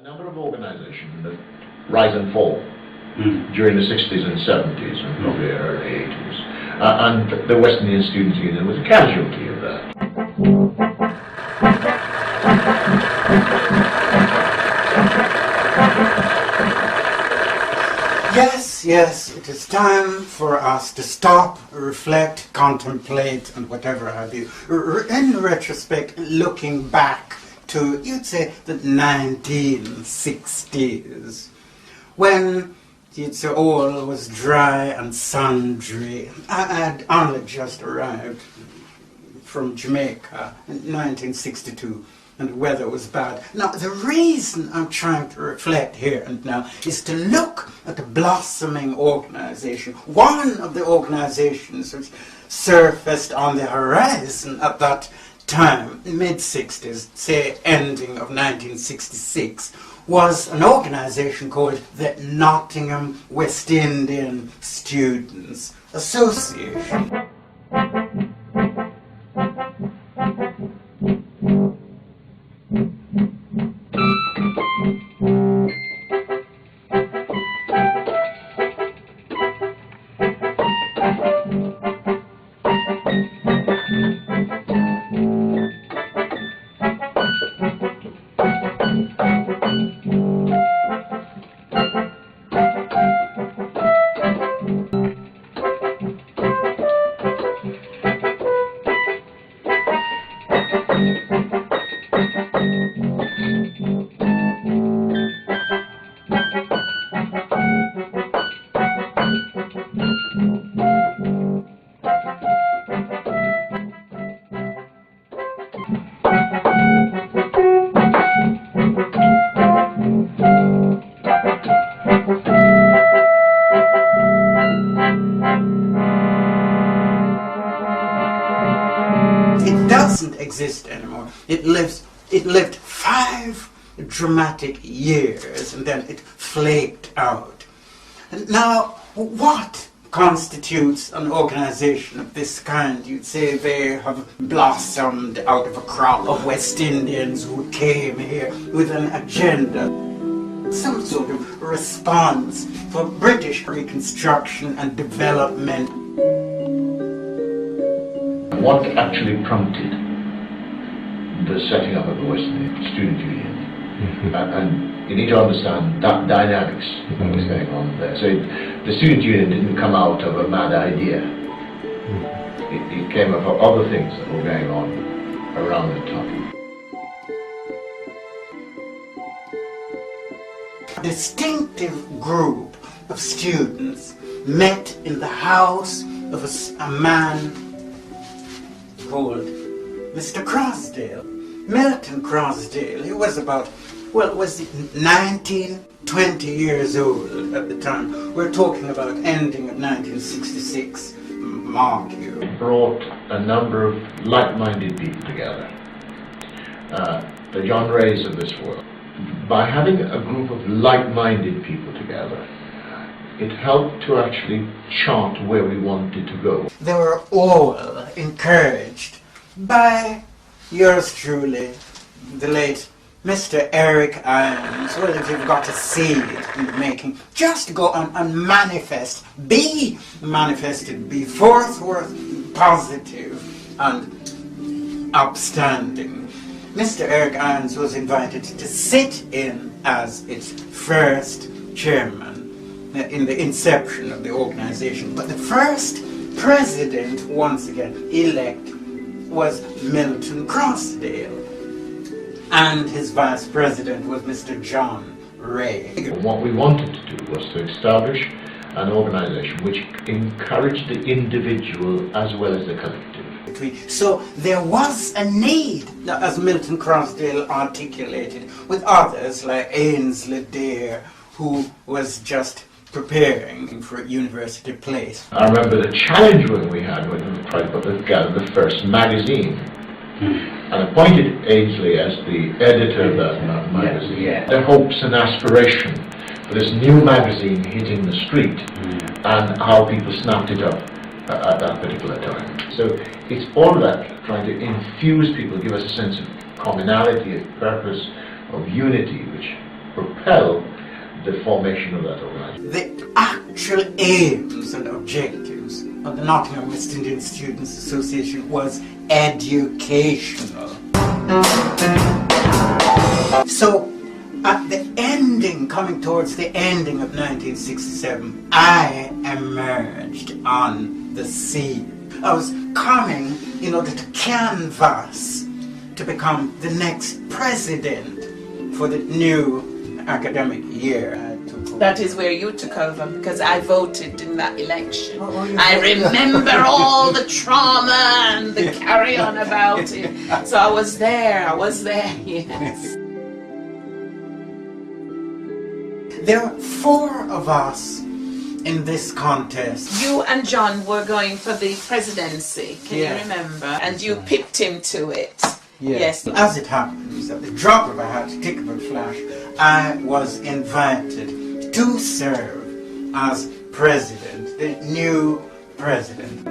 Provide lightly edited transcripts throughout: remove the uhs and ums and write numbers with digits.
number of organizations that rise and fall during the 60s and 70s and probably early 80s. And the West Indian Students' Union was a casualty of that. Yes, it is time for us to stop, reflect, contemplate, and whatever have you. In retrospect, looking back to, you'd say, the 1960s, when you'd say all was dry and sundry. I had only just arrived from Jamaica in 1962. And the weather was bad. Now, the reason I'm trying to reflect here and now is to look at the blossoming organization. One of the organizations which surfaced on the horizon at that time, mid-60s, say ending of 1966, was an organization called the Nottingham West Indian Students Association. Exist anymore. It lived 5 dramatic years and then it flaked out. And now, what constitutes an organization of this kind? You'd say they have blossomed out of a crop of West Indians who came here with an agenda, some sort of response for British reconstruction and development. What actually prompted the setting up of the West Indian Student Union? And you need to understand that dynamics that was going on there. So the Student Union didn't come out of a mad idea. It came up of other things that were going on around the time. A distinctive group of students met in the house of a man called Mr. Crossdale. Milton Crossdale, he was about, was 19, 20 years old at the time. We're talking about ending of 1966, mark you. It brought a number of like-minded people together, the John Wrays of this world. By having a group of like-minded people together, it helped to actually chart where we wanted to go. They were all encouraged by yours truly, the late Mr. Eric Irons. Well, if you've got a seed in the making, just go and manifest, be manifested, be forthwith, positive and upstanding. Mr. Eric Irons was invited to sit in as its first chairman in the inception of the organization. But the first president, once again, elect was Milton Crossdale, and his vice president was Mr. John Wray. What we wanted to do was to establish an organization which encouraged the individual as well as the collective. So there was a need, as Milton Crossdale articulated, with others like Ainsley Dare, who was just preparing for a university place. I remember the challenge when we had when we tried to put together the first magazine and appointed Ainsley as the editor of that magazine. The hopes and aspiration for this new magazine hitting the street and how people snapped it up at that particular time. So it's all that, trying to infuse people, give us a sense of commonality, of purpose, of unity, which propel the formation of that organization. The actual aims and objectives of the Nottingham West Indian Students Association was educational. So, at the ending, coming towards the ending of 1967, I emerged on the scene. I was coming in order to canvass to become the next president for the new academic year. That is where you took over, because I voted in that election. Oh, I remember all the trauma and the carry-on about it. So I was there, yes. There are 4 of us in this contest. You and John were going for the presidency, can you remember? And you pipped him to it. Yes. As it happens, at the drop of a hat, tick of a flash, I was invited to serve as president, the new president.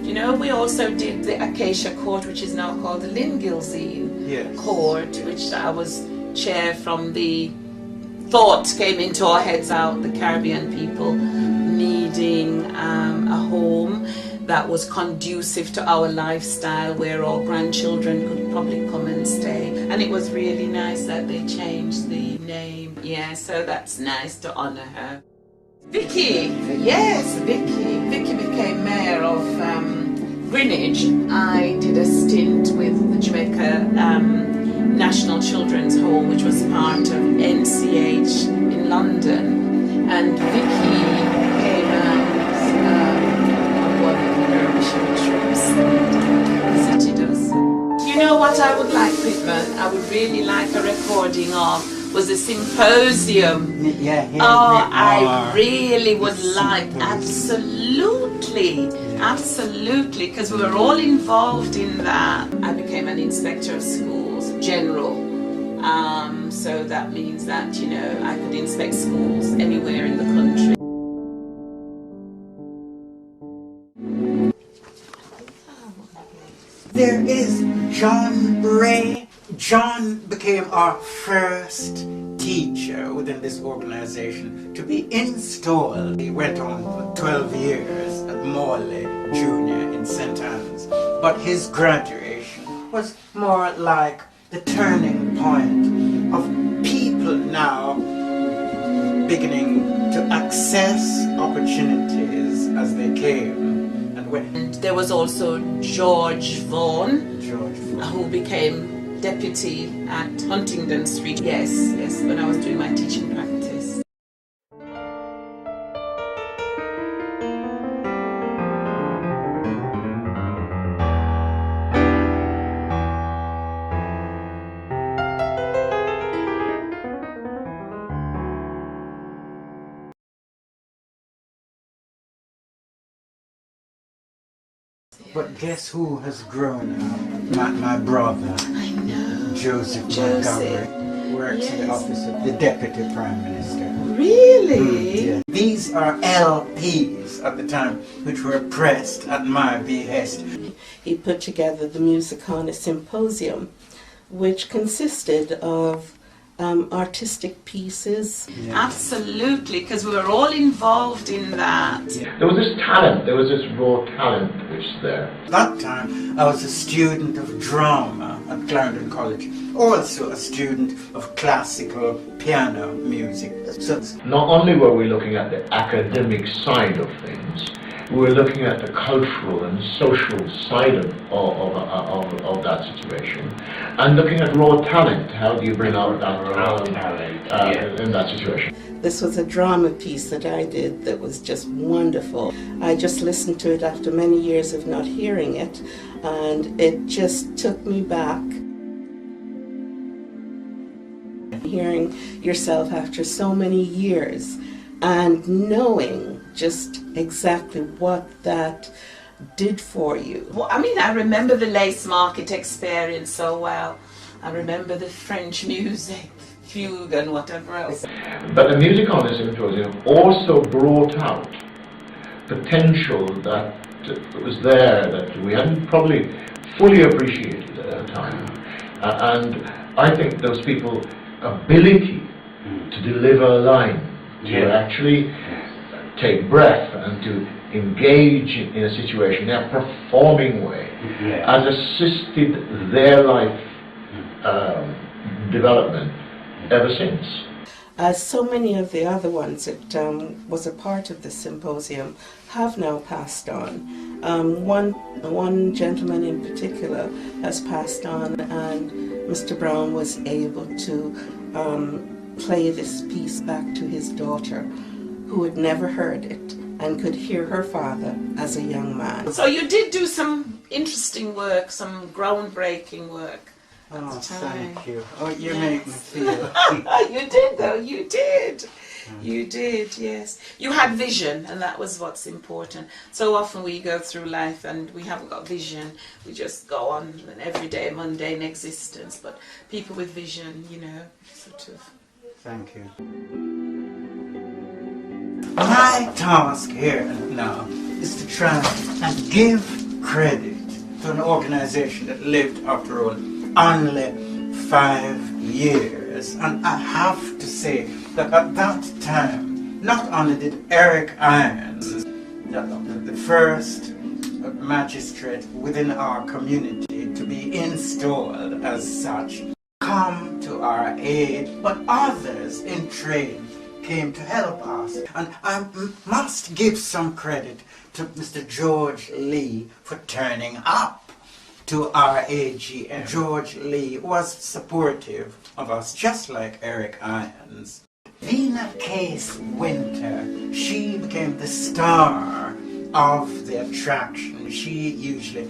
You know, we also did the Acacia Court, which is now called the Lingilzine Court, which I was chair from. The thought came into our heads out, the Caribbean people needing a home that was conducive to our lifestyle, where our grandchildren could probably come and stay. And it was really nice that they changed the name. Yeah, so that's nice to honor her. Vicky, yes, Vicky. Vicky became mayor of Greenwich. I did a stint with the Jamaica National Children's Home, which was part of NCH in London. And Vicky came on one of her mission trips and visited us. You know what I would like, Pittman? I would really like a recording of was a symposium. I really would like, absolutely, because we were all involved in that. I became an inspector of schools, general. So that means that, you know, I could inspect schools anywhere in the country. There is John Wray. John became our first teacher within this organization to be installed. He went on for 12 years at Morley Junior in St. Anne's, but his graduation was more like the turning point of people now beginning to access opportunities as they came and went. And there was also George Vaughan, who became deputy at Huntingdon Street. Yes, when I was doing my teaching practice. But guess who has grown up? My brother. I know. Joseph Montgomery works in the office of the Deputy Prime Minister. Really? These are LPs at the time, which were pressed at my behest. He put together the Musicana Symposium, which consisted of artistic pieces. Absolutely, because we were all involved in that. There was this talent, there was this raw talent which was there. At that time, I was a student of drama at Clarendon College, also a student of classical piano music. So not only were we looking at the academic side of things, we were looking at the cultural and social side of that situation, and looking at raw talent. How do you bring out that raw talent in that situation? This was a drama piece that I did that was just wonderful. I just listened to it after many years of not hearing it, and it just took me back. Hearing yourself after so many years and knowing just exactly what that did for you. Well, I mean, I remember the lace market experience so well. I remember the French music, fugue and whatever else. But the music on this symposium also brought out potential that was there that we hadn't probably fully appreciated at the time. And I think those people's ability to deliver a line, to actually take breath and to engage in a situation in a performing way, has assisted their life development ever since. As so many of the other ones that was a part of the symposium have now passed on. One gentleman in particular has passed on, and Mr. Brown was able to play this piece back to his daughter, who had never heard it and could hear her father as a young man. So you did do some interesting work, some groundbreaking work. Oh, thank you. Oh, you make me feel. You did, though. You did. You did, yes. You had vision, and that was what's important. So often we go through life and we haven't got vision. We just go on an everyday, mundane existence. But people with vision, you know, sort of. Thank you. My task here now is to try and give credit to an organization that lived, after all, only 5 years. And I have to say that at that time, not only did Eric Irons, the first magistrate within our community to be installed as such, come to our aid, but others in trade came to help us. And I must give some credit to Mr. George Lee for turning up to our AGM. George Lee was supportive of us, just like Eric Irons. Vina Case Winter, she became the star of the attraction. She usually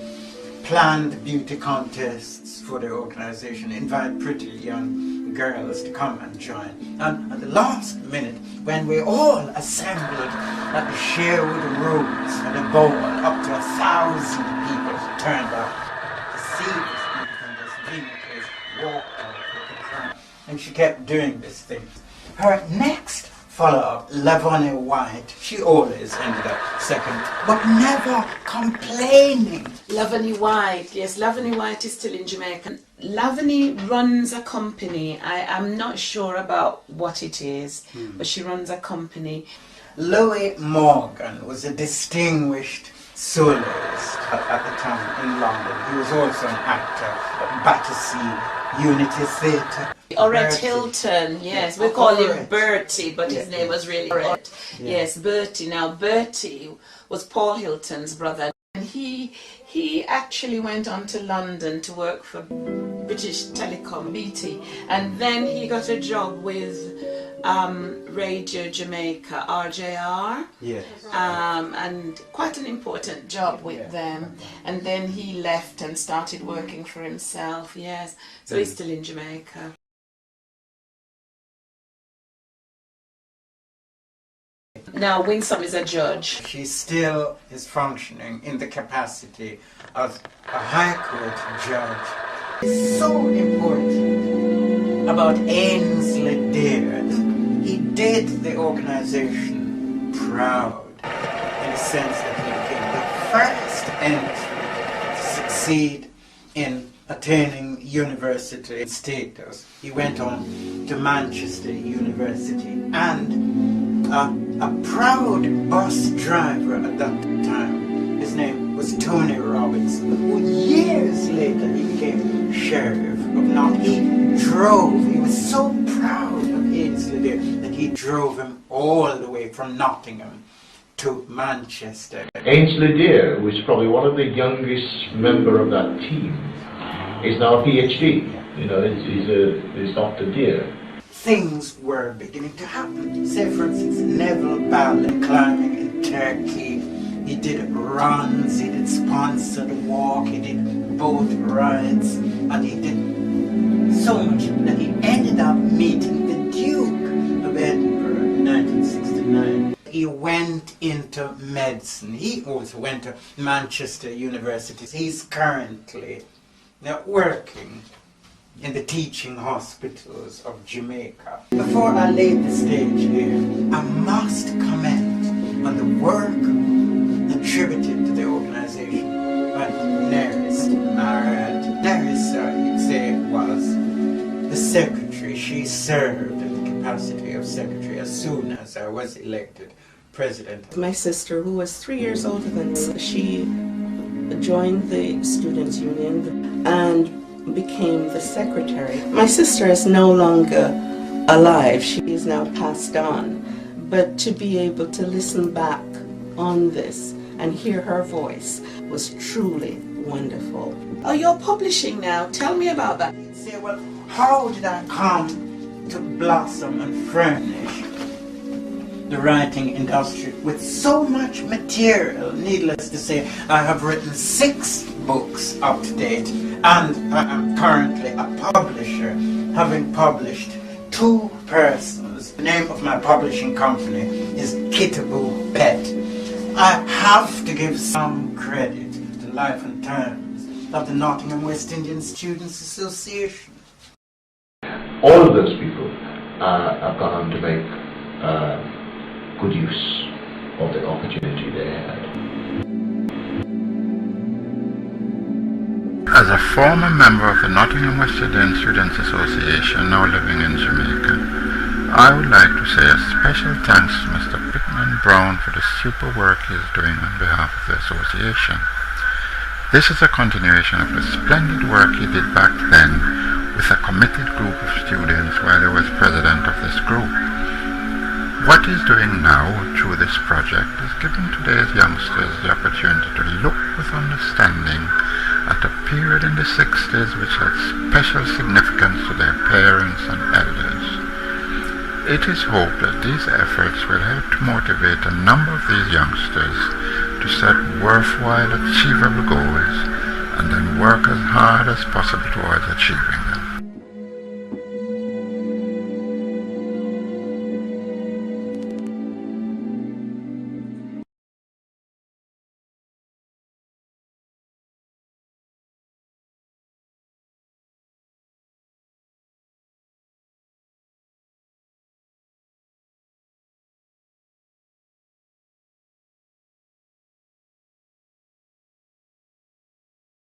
planned beauty contests for the organization, invite pretty young girls to come and join. And at the last minute, when we all assembled at the Sherwood Rose for the ball, up to 1,000 people turned up to see this beautiful Vina Case walk out with the crown. And she kept doing this thing. Her next follow-up, Lavonnie White, she always ended up second, but never complaining. Lavonnie White, yes, Lavonnie White is still in Jamaica. Lavonnie runs a company. I'm not sure about what it is, but she runs a company. Louis Morgan was a distinguished soloist at the time in London. He was also an actor at Battersea Unity Theatre. Orette Hilton, yes, we call him Bertie, but his name was really Orette. Yes, Bertie. Now, Bertie was Paul Hilton's brother, and he actually went on to London to work for British Telecom, BT, and then he got a job with Radio Jamaica, RJR, and quite an important job with them. And then he left and started working for himself, yes, so he's still in Jamaica. Now, Winsome is a judge. She still is functioning in the capacity of a High Court judge. It's so important about Ainsley Dear. He did the organization proud in the sense that he became the first entry to succeed in attaining university status. He went on to Manchester University, and a proud bus driver at that time, his name was Tony Robinson, who years later he became sheriff of Nottingham. He was so proud of Ainsley Dear that he drove him all the way from Nottingham to Manchester. Ainsley Dear, who is probably one of the youngest member of that team, is now a PhD. You know, he's Dr. Dear. Things were beginning to happen. Say, for instance, Neville Ballin climbing in Turkey. He did runs, he did sponsored walk, he did boat rides, and he did so much that he ended up meeting the Duke of Edinburgh in 1969. he went into medicine. He also went to Manchester University. He's currently working in the teaching hospitals of Jamaica. Before I lay the stage here, I must comment on the work attributed to the organization by Neris. Neris, you'd say, was the secretary. She served in the capacity of secretary as soon as I was elected president. My sister, who was 3 years older than me, she joined the Students' Union and became the secretary. My sister is no longer alive. She is now passed on. But to be able to listen back on this and hear her voice was truly wonderful. Oh, you're publishing now. Tell me about that. Say, well, how did I come to blossom and furnish the writing industry with so much material? Needless to say, I have written 6 books up to date, and I am currently a publisher, having published 2 persons. The name of my publishing company is Kitaboo Pet. I have to give some credit to Life and Terms of the Nottingham West Indian Students Association. All of those people have gone on to make good use of the opportunity they had. As a former member of the Nottingham West Indian Students Association, now living in Jamaica, I would like to say a special thanks to Mr. Pittman Brown for the super work he is doing on behalf of the association. This is a continuation of the splendid work he did back then with a committed group of students while he was president of this group. What he's doing now through this project is giving today's youngsters the opportunity to look with understanding at a period in the 60s which had special significance to their parents and elders. It is hoped that these efforts will help to motivate a number of these youngsters to set worthwhile, achievable goals and then work as hard as possible towards achieving